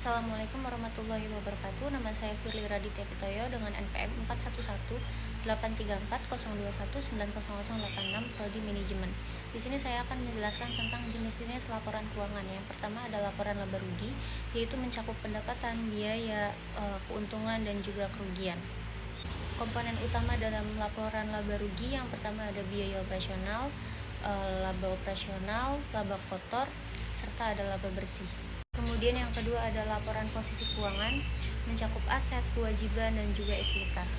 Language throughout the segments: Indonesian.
Assalamualaikum warahmatullahi wabarakatuh. Nama saya Firly Raditya Pitoyo dengan NPM 41183021900086 Prodi Manajemen. Di sini saya akan menjelaskan tentang jenis-jenis laporan keuangan. Yang pertama ada laporan laba rugi, yaitu mencakup pendapatan, biaya, keuntungan dan juga kerugian. Komponen utama dalam laporan laba rugi yang pertama ada biaya operasional, laba operasional, laba kotor, serta ada laba bersih. Kemudian yang kedua ada laporan posisi keuangan, mencakup aset, kewajiban, dan juga ekuitas.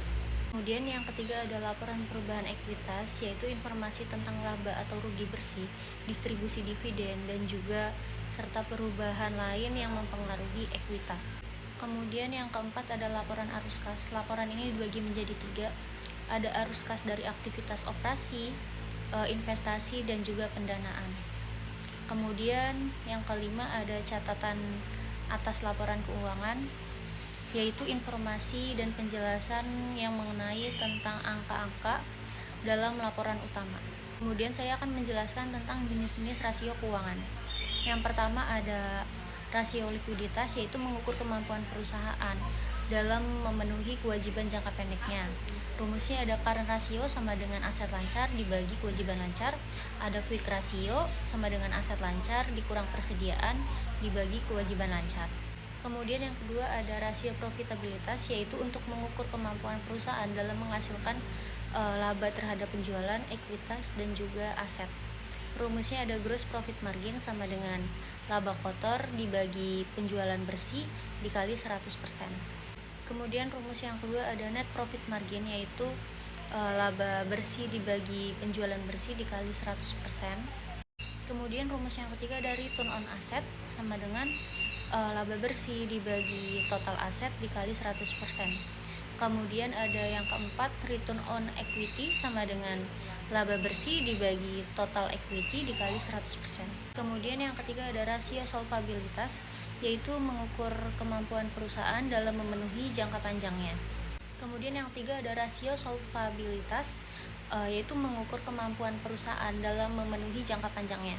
Kemudian yang ketiga ada laporan perubahan ekuitas, yaitu informasi tentang laba atau rugi bersih, distribusi dividen, dan juga serta perubahan lain yang mempengaruhi ekuitas. Kemudian yang keempat ada laporan arus kas. Laporan ini dibagi menjadi 3. Ada arus kas dari aktivitas operasi, investasi, dan juga pendanaan. Kemudian yang kelima ada catatan atas laporan keuangan, yaitu informasi dan penjelasan yang mengenai tentang angka-angka dalam laporan utama. Kemudian saya akan menjelaskan tentang jenis-jenis rasio keuangan. Yang pertama ada rasio likuiditas, yaitu mengukur kemampuan perusahaan dalam memenuhi kewajiban jangka pendeknya. Rumusnya ada current ratio sama dengan aset lancar dibagi kewajiban lancar, ada quick ratio sama dengan aset lancar dikurang persediaan dibagi kewajiban lancar. Kemudian yang kedua ada rasio profitabilitas, yaitu untuk mengukur kemampuan perusahaan dalam menghasilkan laba terhadap penjualan, ekuitas, dan juga aset. Rumusnya ada gross profit margin sama dengan laba kotor dibagi penjualan bersih dikali 100%. Kemudian rumus yang kedua ada net profit margin, yaitu laba bersih dibagi penjualan bersih dikali 100%. Kemudian rumus yang ketiga ada return on asset sama dengan laba bersih dibagi total aset dikali 100%. Kemudian ada yang keempat return on equity sama dengan laba bersih dibagi total equity dikali 100%. Kemudian yang ketiga ada rasio solvabilitas, yaitu mengukur kemampuan perusahaan dalam memenuhi jangka panjangnya. Kemudian yang ketiga ada rasio solvabilitas, yaitu mengukur kemampuan perusahaan dalam memenuhi jangka panjangnya.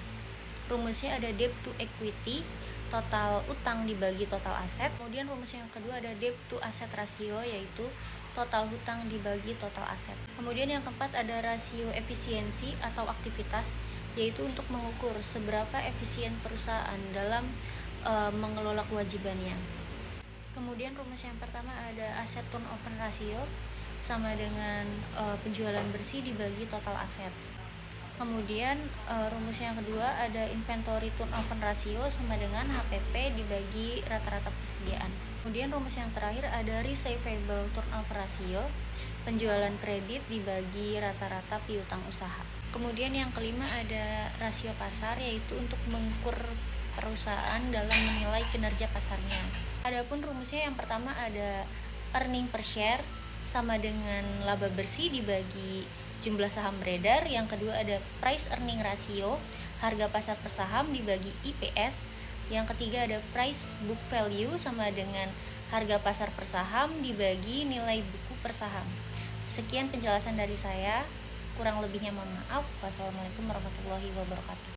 Rumusnya ada debt to equity, total utang dibagi total aset. Kemudian rumus yang kedua ada debt to asset ratio, yaitu total hutang dibagi total aset. Kemudian yang keempat ada rasio efisiensi atau aktivitas, yaitu untuk mengukur seberapa efisien perusahaan dalam mengelola kewajibannya. Kemudian rumus yang pertama ada asset turnover ratio sama dengan penjualan bersih dibagi total aset. Kemudian rumus yang kedua ada inventory turnover ratio sama dengan HPP dibagi rata-rata persediaan. Kemudian rumus yang terakhir ada receivable turnover ratio, penjualan kredit dibagi rata-rata piutang usaha. Kemudian yang kelima ada rasio pasar, yaitu untuk mengukur perusahaan dalam menilai kinerja pasarnya. Adapun rumusnya yang pertama ada earning per share sama dengan laba bersih dibagi jumlah saham beredar. Yang kedua ada price earning ratio, harga pasar per saham dibagi IPS. Yang ketiga ada price book value sama dengan harga pasar per saham dibagi nilai buku per saham. Sekian penjelasan dari saya, kurang lebihnya mohon maaf. Wassalamualaikum warahmatullahi wabarakatuh.